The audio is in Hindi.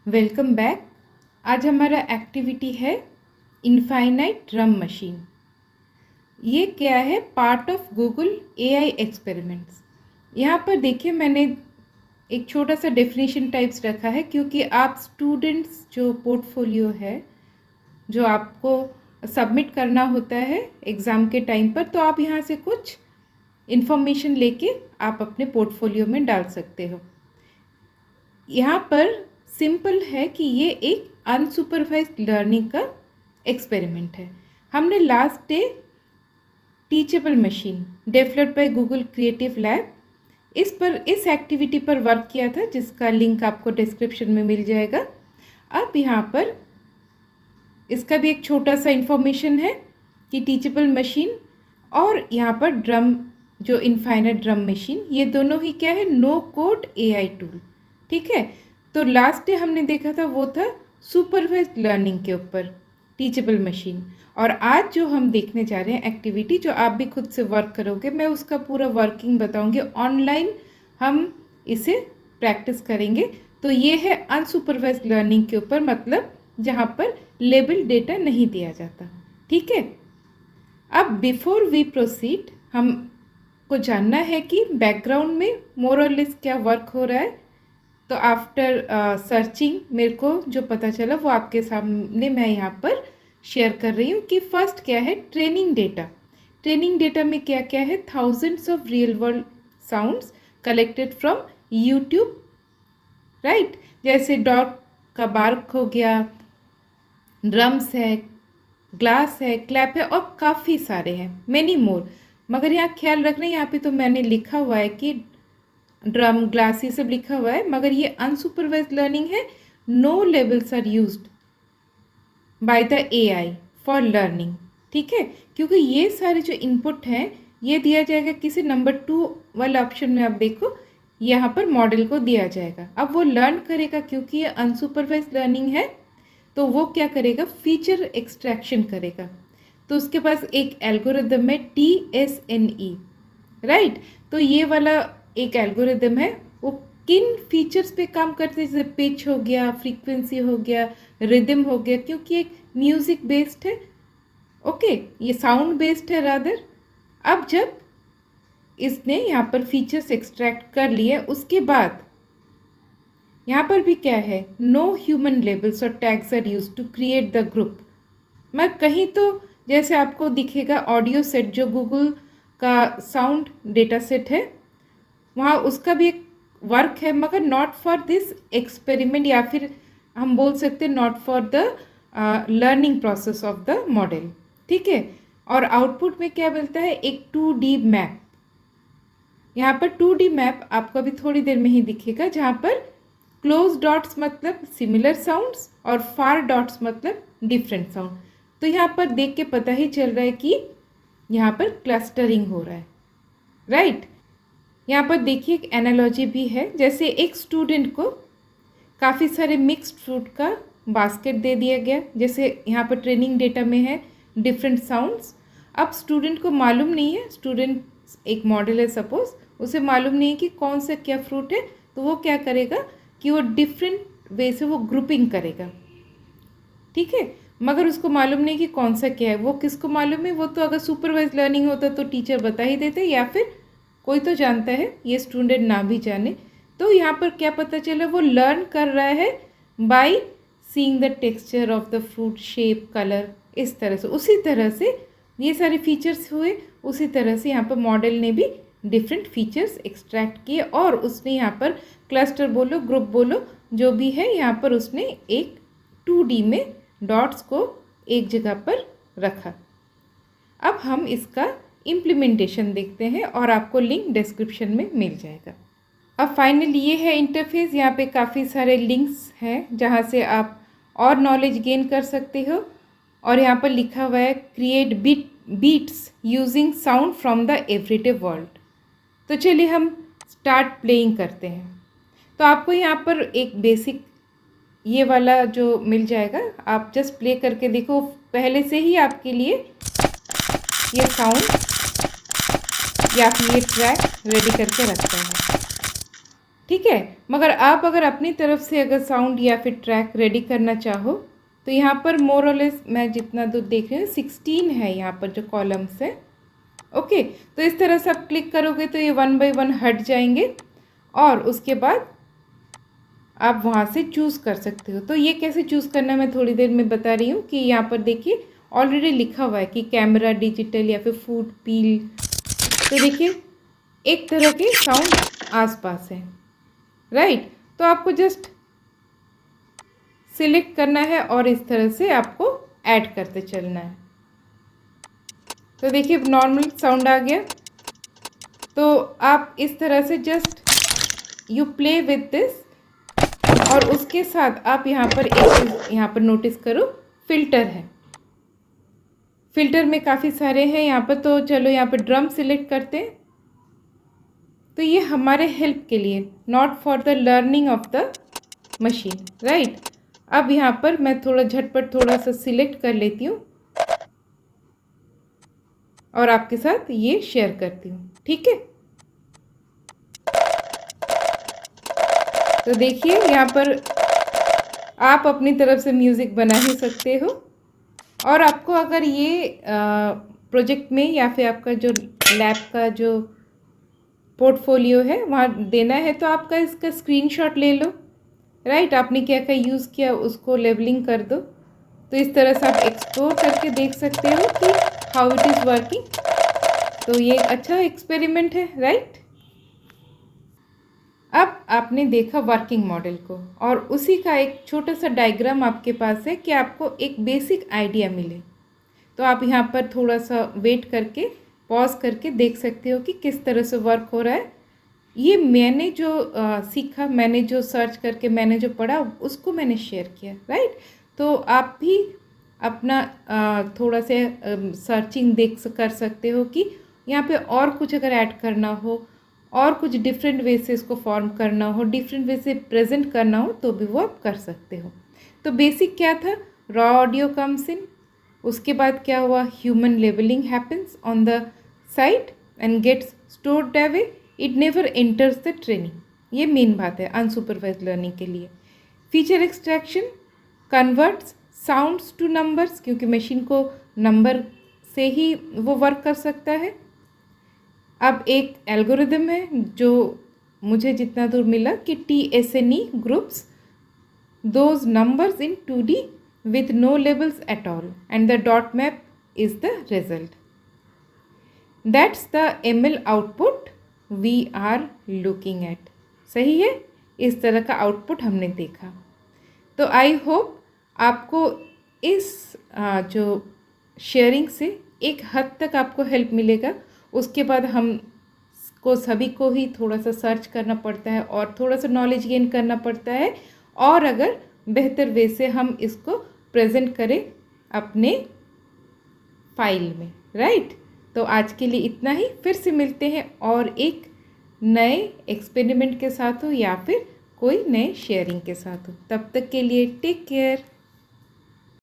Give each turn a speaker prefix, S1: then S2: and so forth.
S1: Welcome back. आज हमारा एक्टिविटी है इनफाइनाइट ड्रम मशीन। ये क्या है? Part of Google AI experiments. यहाँ पर देखिए मैंने एक छोटा सा डेफिनेशन टाइप्स रखा है क्योंकि आप स्टूडेंट्स जो पोर्टफोलियो है जो आपको सबमिट करना होता है एग्ज़ाम के टाइम पर, तो आप यहाँ से कुछ इन्फॉर्मेशन लेके आप अपने पोर्टफोलियो में डाल सकते हो। यहाँ पर सिंपल है कि ये एक अनसुपरवाइज्ड लर्निंग का एक्सपेरिमेंट है। हमने last day teachable machine developed by Google creative lab इस एक्टिविटी पर वर्क किया था, जिसका लिंक आपको डिस्क्रिप्शन में मिल जाएगा। अब यहाँ पर इसका भी एक छोटा सा इंफॉर्मेशन है कि टीचेबल मशीन और यहाँ पर ड्रम जो इनफाइनाइट ड्रम मशीन, ये दोनों ही क्या है? No code AI tool. ठीक है, तो लास्ट डे हमने देखा था वो था सुपरवाइज्ड लर्निंग के ऊपर टीचेबल मशीन, और आज जो हम देखने जा रहे हैं एक्टिविटी जो आप भी खुद से वर्क करोगे, मैं उसका पूरा वर्किंग बताऊंगी। ऑनलाइन हम इसे प्रैक्टिस करेंगे। तो ये है अनसुपरवाइज्ड लर्निंग के ऊपर, मतलब जहाँ पर लेबल डेटा नहीं दिया जाता। ठीक है, अब बिफोर वी प्रोसीड हमको जानना है कि बैकग्राउंड में मोर और लेस क्या वर्क हो रहा है। तो आफ्टर सर्चिंग मेरे को जो पता चला वो आपके सामने मैं यहाँ पर शेयर कर रही हूँ कि फर्स्ट क्या है? Training data. ट्रेनिंग डेटा में क्या क्या है? Thousands of real world sounds collected from YouTube, right? जैसे डॉग का बार्क हो गया, ड्रम्स है, ग्लास है, क्लैप है और काफ़ी सारे हैं, मेनी मोर। मगर यहाँ ख्याल रखना, यहाँ पे तो मैंने लिखा हुआ है कि ड्रम, ग्लास, ये सब लिखा हुआ है, मगर ये अनसुपरवाइज्ड लर्निंग है। No labels are used by the AI for learning. ठीक है, क्योंकि ये सारे जो इनपुट हैं ये दिया जाएगा किसी नंबर 2 वाला ऑप्शन में। आप देखो यहाँ पर मॉडल को दिया जाएगा। अब वो लर्न करेगा, क्योंकि ये अनसुपरवाइज्ड लर्निंग है, तो वो क्या करेगा? फीचर एक्सट्रैक्शन करेगा। तो उसके पास एक एल्गोरिदम है TSNE, राइट? तो ये वाला एक एल्गोरिदम है, वो किन फीचर्स पे काम करते हैं? जैसे पिच हो गया, फ्रीक्वेंसी हो गया, रिदम हो गया, क्योंकि एक म्यूज़िक बेस्ड है। ओके, ये साउंड बेस्ड है रादर। अब जब इसने यहाँ पर फीचर्स एक्सट्रैक्ट कर लिए, उसके बाद यहाँ पर भी क्या है? नो ह्यूमन लेबल्स और tags are use to create the group. मैं कहीं तो जैसे आपको दिखेगा ऑडियो सेट जो गूगल का साउंड डेटा सेट है, वहाँ उसका भी एक वर्क है, मगर नॉट फॉर दिस एक्सपेरिमेंट, या फिर हम बोल सकते हैं not for the learning process of the model. ठीक है, और आउटपुट में क्या मिलता है? एक 2D मैप। यहाँ पर 2D मैप आपको अभी थोड़ी देर में ही दिखेगा, जहाँ पर क्लोज डॉट्स मतलब सिमिलर साउंड्स और फार डॉट्स मतलब डिफरेंट साउंड। तो यहाँ पर देख के पता ही चल रहा है कि यहाँ पर क्लस्टरिंग हो रहा है, राइट? यहाँ पर देखिए एक एनालॉजी भी है, जैसे एक स्टूडेंट को काफ़ी सारे मिक्स्ड फ्रूट का बास्केट दे दिया गया, जैसे यहाँ पर ट्रेनिंग डेटा में है डिफरेंट साउंड्स। अब स्टूडेंट को मालूम नहीं है, स्टूडेंट एक मॉडल है सपोज, उसे मालूम नहीं है कि कौन सा क्या फ्रूट है, तो वो क्या करेगा कि वो डिफरेंट वे से वो ग्रुपिंग करेगा। ठीक है, मगर उसको मालूम नहीं कि कौन सा क्या है। वो किसको मालूम है? वो तो अगर सुपरवाइज लर्निंग होता तो टीचर बता ही देते, या फिर कोई तो जानता है, ये स्टूडेंट ना भी जाने। तो यहाँ पर क्या पता चला? वो लर्न कर रहा है by seeing the texture of the fruit, shape, colour, इस तरह से। उसी तरह से ये सारे फीचर्स हुए, उसी तरह से यहाँ पर मॉडल ने भी डिफरेंट फीचर्स एक्सट्रैक्ट किए, और उसने यहाँ पर क्लस्टर बोलो, ग्रुप बोलो, जो भी है, यहाँ पर उसने एक 2D में डॉट्स को एक जगह पर रखा। अब हम इसका इम्प्लीमेंटेशन देखते हैं, और आपको लिंक डिस्क्रिप्शन में मिल जाएगा। अब फाइनली ये है इंटरफेस। यहाँ पे काफ़ी सारे लिंक्स हैं जहाँ से आप और नॉलेज गेन कर सकते हो, और यहाँ पर लिखा हुआ है create beats using sound from the everyday world. तो चलिए हम स्टार्ट प्लेइंग करते हैं। तो आपको यहाँ पर एक बेसिक ये वाला जो मिल जाएगा, आप जस्ट प्ले करके देखो। पहले से ही आपके लिए ये साउंड या फिर ये ट्रैक रेडी करके रखता है। ठीक है। मगर आप अगर अपनी तरफ से अगर साउंड या फिर ट्रैक रेडी करना चाहो तो यहाँ पर मोर और लेस मैं जितना दूर देख रही हूँ 16 है यहाँ पर जो कॉलम्स है। ओके, तो इस तरह से आप क्लिक करोगे तो ये 1 बाय 1 हट जाएंगे और उसके बाद आप वहाँ से चूज़ कर सकते हो। तो ये कैसे चूज़ करना मैं थोड़ी देर में बता रही हूँ कि यहाँ पर देखिए ऑलरेडी लिखा हुआ है कि कैमरा डिजिटल या फिर फूड पील। तो देखिए एक तरह के साउंड आसपास है, राइट। तो आपको जस्ट सिलेक्ट करना है और इस तरह से आपको ऐड करते चलना है। तो देखिए नॉर्मल साउंड आ गया। तो आप इस तरह से just you play with this और उसके साथ आप यहाँ पर एक चीज़ यहाँ पर नोटिस करो, फिल्टर है। फिल्टर में काफ़ी सारे हैं यहाँ पर। तो चलो यहाँ पर ड्रम सिलेक्ट करते हैं। तो ये हमारे हेल्प के लिए, not for the learning of the machine, right. अब यहाँ पर मैं थोड़ा झटपट थोड़ा सा सिलेक्ट कर लेती हूँ और आपके साथ ये शेयर करती हूँ, ठीक है। तो देखिए यहाँ पर आप अपनी तरफ से म्यूज़िक बना ही सकते हो। और आपको अगर ये प्रोजेक्ट में या फिर आपका जो लैब का जो पोर्टफोलियो है वहाँ देना है तो आपका इसका स्क्रीनशॉट ले लो, राइट। आपने क्या क्या यूज़ किया उसको लेबलिंग कर दो। तो इस तरह से आप एक्सप्लोर करके देख सकते हो कि हाउ इट इज़ वर्किंग। तो ये एक अच्छा एक्सपेरिमेंट है, राइट। अब आपने देखा वर्किंग मॉडल को और उसी का एक छोटा सा डायग्राम आपके पास है कि आपको एक बेसिक आइडिया मिले। तो आप यहाँ पर थोड़ा सा वेट करके पॉज करके देख सकते हो कि किस तरह से वर्क हो रहा है। ये मैंने जो सीखा, मैंने जो सर्च करके मैंने जो पढ़ा उसको मैंने शेयर किया, राइट। तो आप भी अपना थोड़ा से सर्चिंग कर सकते हो कि यहाँ पे और कुछ अगर ऐड करना हो और कुछ डिफरेंट वे से इसको फॉर्म करना हो, डिफरेंट वे से प्रेजेंट करना हो तो भी वो आप कर सकते हो। तो बेसिक क्या था, रॉ ऑडियो कम्स इन, उसके बाद क्या हुआ, human labelling happens on the site and gets stored away, it never enters the training. ये मेन बात है अनसुपरवाइज लर्निंग के लिए। Feature extraction converts sounds to numbers, क्योंकि मशीन को नंबर से ही वो वर्क कर सकता है। अब एक एल्गोरिदम है जो मुझे जितना दूर मिला कि TSNE groups those numbers in 2D with no labels at all and the dot map is the result. That's the ML output we are looking at. सही है, इस तरह का आउटपुट हमने देखा। तो आई होप आपको इस जो शेयरिंग से एक हद तक आपको हेल्प मिलेगा। उसके बाद हम को सभी को ही थोड़ा सा सर्च करना पड़ता है और थोड़ा सा नॉलेज गेन करना पड़ता है और अगर बेहतर वे से हम इसको प्रेजेंट करें अपने फाइल में, राइट। तो आज के लिए इतना ही, फिर से मिलते हैं और एक नए एक्सपेरिमेंट के साथ हो या फिर कोई नए शेयरिंग के साथ हो। तब तक के लिए टेक केयर।